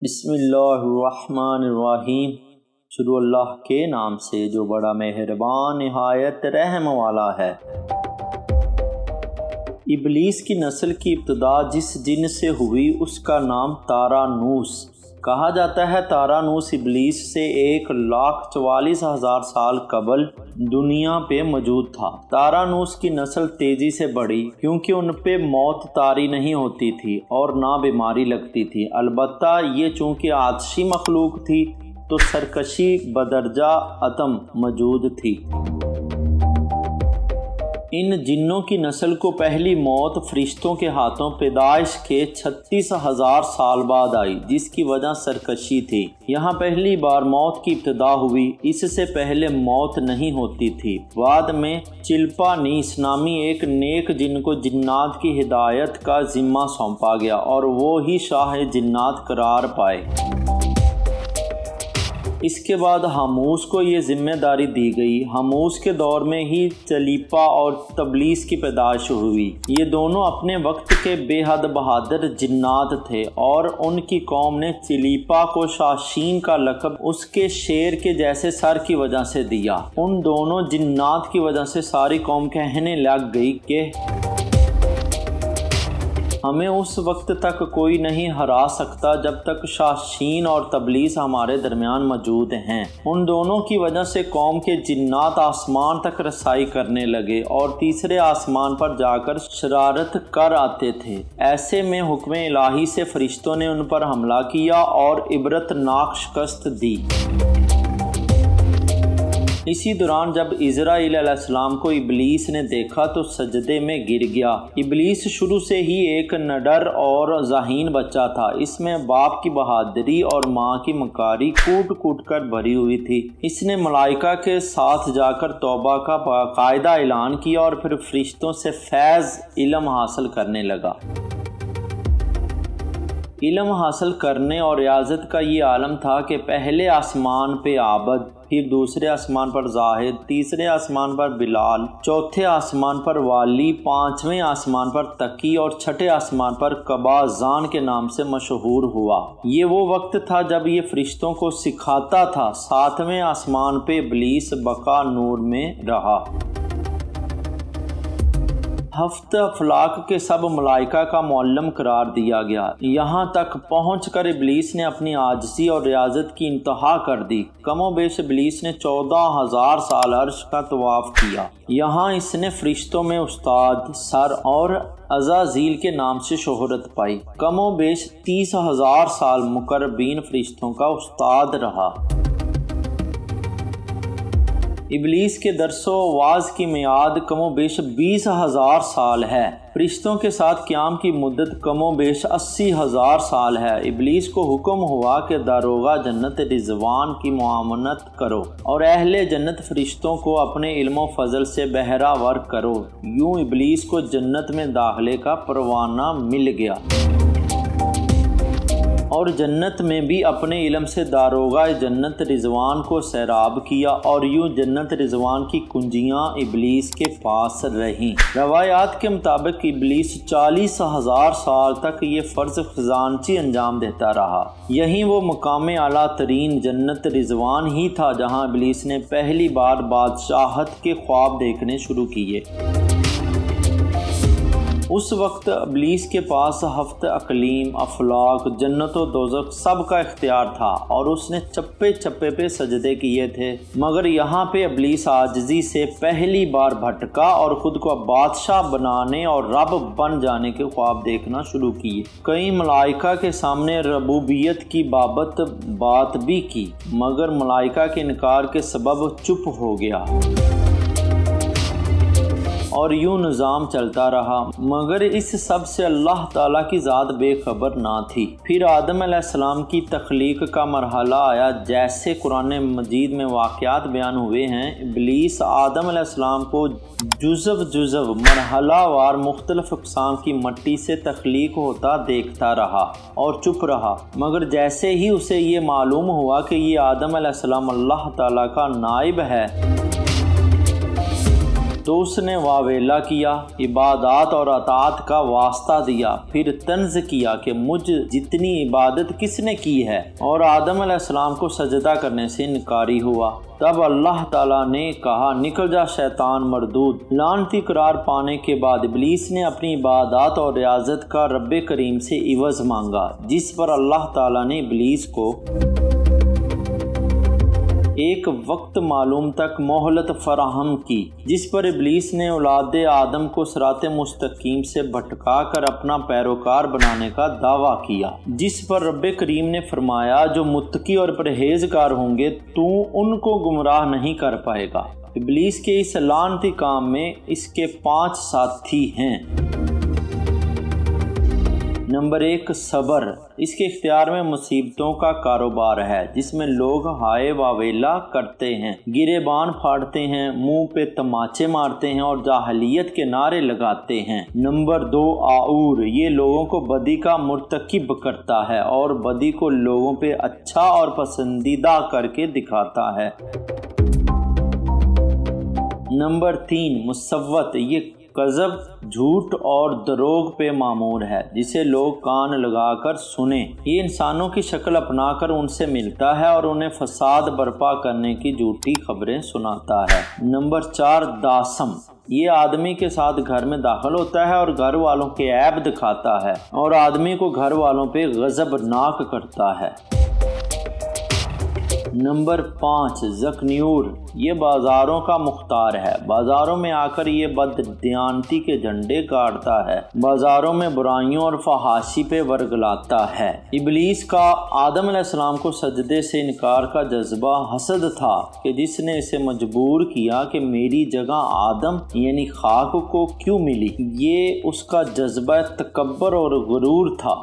بسم اللہ الرحمن الرحیم۔ شروع اللہ کے نام سے جو بڑا مہربان نہایت رحم والا ہے۔ ابلیس کی نسل کی ابتدا جس جن سے ہوئی اس کا نام تارانوس کہا جاتا ہے۔ تارانوس ابلیس سے 1,44,000 سال قبل دنیا پہ موجود تھا۔ تارانوس کی نسل تیزی سے بڑھی کیونکہ ان پہ موت طاری نہیں ہوتی تھی اور نہ بیماری لگتی تھی۔ البتہ یہ چونکہ آتشی مخلوق تھی تو سرکشی بدرجہ عدم موجود تھی۔ ان جنوں کی نسل کو پہلی موت فرشتوں کے ہاتھوں پیدائش کے 36,000 سال بعد آئی، جس کی وجہ سرکشی تھی۔ یہاں پہلی بار موت کی ابتدا ہوئی، اس سے پہلے موت نہیں ہوتی تھی۔ بعد میں چلپا نیس نامی ایک نیک جن کو جنات کی ہدایت کا ذمہ سونپا گیا اور وہ ہی شاہ جنات قرار پائے۔ اس کے بعد ہاموس کو یہ ذمہ داری دی گئی۔ ہاموس کے دور میں ہی چلیپا اور تبلیس کی پیدائش ہوئی۔ یہ دونوں اپنے وقت کے بے حد بہادر جنات تھے اور ان کی قوم نے چلیپا کو شاشین کا لقب اس کے شیر کے جیسے سر کی وجہ سے دیا۔ ان دونوں جنات کی وجہ سے ساری قوم کہنے لگ گئی کہ ہمیں اس وقت تک کوئی نہیں ہرا سکتا جب تک شاشین اور تبلیس ہمارے درمیان موجود ہیں۔ ان دونوں کی وجہ سے قوم کے جنات آسمان تک رسائی کرنے لگے اور تیسرے آسمان پر جا کر شرارت کر آتے تھے۔ ایسے میں حکم الہی سے فرشتوں نے ان پر حملہ کیا اور عبرتناک شکست دی۔ اسی دوران جب اسرائیل علیہ السلام کو ابلیس نے دیکھا تو سجدے میں گر گیا۔ ابلیس شروع سے ہی ایک نڈر اور ذہین بچہ تھا۔ اس میں باپ کی بہادری اور ماں کی مکاری کوٹ کوٹ کر بھری ہوئی تھی۔ اس نے ملائکہ کے ساتھ جا کر توبہ کا باقاعدہ اعلان کیا اور پھر فرشتوں سے فیض علم حاصل کرنے لگا۔ علم حاصل کرنے اور ریاضت کا یہ عالم تھا کہ پہلے آسمان پہ عابد، پھر دوسرے آسمان پر زاہد، تیسرے آسمان پر بلال، چوتھے آسمان پر والی، پانچویں آسمان پر تقی اور چھٹے آسمان پر قبازان کے نام سے مشہور ہوا۔ یہ وہ وقت تھا جب یہ فرشتوں کو سکھاتا تھا۔ ساتویں آسمان پہ ابلیس بقا نور میں رہا۔ ہفت افلاک کے سب ملائکہ کا معلم قرار دیا گیا۔ یہاں تک پہنچ کر ابلیس نے اپنی عاجزی اور ریاضت کی انتہا کر دی۔ کم و بیش ابلیس نے 14,000 سال عرش کا طواف کیا۔ یہاں اس نے فرشتوں میں استاد، سر اور عزازیل کے نام سے شہرت پائی۔ کم و بیش 30,000 سال مقربین فرشتوں کا استاد رہا۔ ابلیس کے درس و واعظ کی میعاد کم و بیش 20,000 سال ہے۔ فرشتوں کے ساتھ قیام کی مدت کم و بیش 80,000 سال ہے۔ ابلیس کو حکم ہوا کہ داروغہ جنت رضوان کی معاونت کرو اور اہل جنت فرشتوں کو اپنے علم و فضل سے بہرہ ور کرو۔ یوں ابلیس کو جنت میں داخلے کا پروانہ مل گیا اور جنت میں بھی اپنے علم سے داروغہ جنت رضوان کو سیراب کیا اور یوں جنت رضوان کی کنجیاں ابلیس کے پاس رہیں۔ روایات کے مطابق ابلیس 40,000 سال تک یہ فرض خزانچی انجام دیتا رہا۔ یہیں وہ مقام اعلیٰ ترین جنت رضوان ہی تھا جہاں ابلیس نے پہلی بار بادشاہت کے خواب دیکھنے شروع کیے۔ اس وقت ابلیس کے پاس ہفت اقلیم، افلاک، جنت و دوزخ سب کا اختیار تھا اور اس نے چپے چپے پہ سجدے کیے تھے، مگر یہاں پہ ابلیس عاجزی سے پہلی بار بھٹکا اور خود کو بادشاہ بنانے اور رب بن جانے کے خواب دیکھنا شروع کیے۔ کئی ملائکہ کے سامنے ربوبیت کی بابت بات بھی کی، مگر ملائکہ کے انکار کے سبب چپ ہو گیا اور یوں نظام چلتا رہا، مگر اس سب سے اللہ تعالیٰ کی ذات بے خبر نہ تھی۔ پھر آدم علیہ السلام کی تخلیق کا مرحلہ آیا۔ جیسے قرآن مجید میں واقعات بیان ہوئے ہیں، ابلیس آدم علیہ السلام کو جزو مرحلہ وار مختلف اقسام کی مٹی سے تخلیق ہوتا دیکھتا رہا اور چپ رہا، مگر جیسے ہی اسے یہ معلوم ہوا کہ یہ آدم علیہ السلام اللہ تعالیٰ کا نائب ہے تو اس نے واویلا کیا، عبادات اور اطاعت کا واسطہ دیا، پھر طنز کیا کہ مجھ جتنی عبادت کس نے کی ہے، اور آدم علیہ السلام کو سجدہ کرنے سے انکاری ہوا۔ تب اللہ تعالیٰ نے کہا نکل جا شیطان مردود۔ لعنتی قرار پانے کے بعد ابلیس نے اپنی عبادات اور ریاضت کا رب کریم سے عوض مانگا، جس پر اللہ تعالیٰ نے ابلیس کو ایک وقت معلوم تک مہلت فراہم کی، جس پر ابلیس نے اولاد آدم کو صراط مستقیم سے بھٹکا کر اپنا پیروکار بنانے کا دعویٰ کیا، جس پر رب کریم نے فرمایا جو متقی اور پرہیزگار ہوں گے تو ان کو گمراہ نہیں کر پائے گا۔ ابلیس کے اس لعنتی کام میں اس کے 5 ساتھی ہیں۔ نمبر 1، صبر۔ اس کے اختیار میں مصیبتوں کا کاروبار ہے، جس میں لوگ ہائے واویلا کرتے ہیں، گریبان پھاڑتے ہیں، منہ پہ تماچے مارتے ہیں اور جاہلیت کے نعرے لگاتے ہیں۔ Number 2، Our. یہ لوگوں کو بدی کا مرتکب کرتا ہے اور بدی کو لوگوں پہ اچھا اور پسندیدہ کر کے دکھاتا ہے۔ نمبر 3، مصوت۔ یہ کذب، جھوٹ اور دروغ پہ مامور ہے، جسے لوگ کان لگا کر سنیں۔ یہ انسانوں کی شکل اپنا کر ان سے ملتا ہے اور انہیں فساد برپا کرنے کی جھوٹی خبریں سناتا ہے۔ نمبر 4، داسم۔ یہ آدمی کے ساتھ گھر میں داخل ہوتا ہے اور گھر والوں کے عیب دکھاتا ہے اور آدمی کو گھر والوں پہ غضبناک کرتا ہے۔ نمبر 5، ذکنیور۔ یہ بازاروں کا مختار ہے، بازاروں میں آ کر یہ بددیانتی کے جھنڈے گاڑتا ہے، بازاروں میں برائیوں اور فحاشی پہ ورگلاتا ہے۔ ابلیس کا آدم علیہ السلام کو سجدے سے انکار کا جذبہ حسد تھا کہ جس نے اسے مجبور کیا کہ میری جگہ آدم یعنی خاک کو کیوں ملی۔ یہ اس کا جذبہ تکبر اور غرور تھا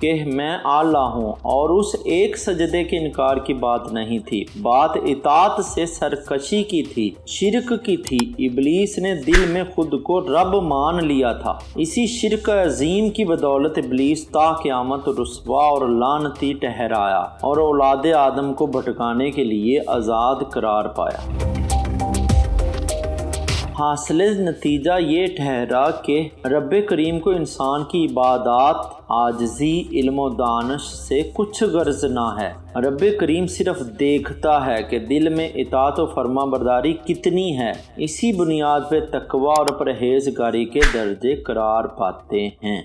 کہ میں اعلیٰ ہوں، اور اس ایک سجدے کے انکار کی بات نہیں تھی، بات اطاعت سے سرکشی کی تھی، شرک کی تھی۔ ابلیس نے دل میں خود کو رب مان لیا تھا۔ اسی شرک عظیم کی بدولت ابلیس تا قیامت رسوا اور لعنتی ٹھہرایا اور اولاد آدم کو بھٹکانے کے لیے آزاد قرار پایا۔ حاصل نتیجہ یہ ٹھہرا کہ رب کریم کو انسان کی عبادات، عاجزی، علم و دانش سے کچھ غرض نہ ہے۔ رب کریم صرف دیکھتا ہے کہ دل میں اطاعت و فرما برداری کتنی ہے۔ اسی بنیاد پہ تقوی اور پرہیزگاری کے درجے قرار پاتے ہیں۔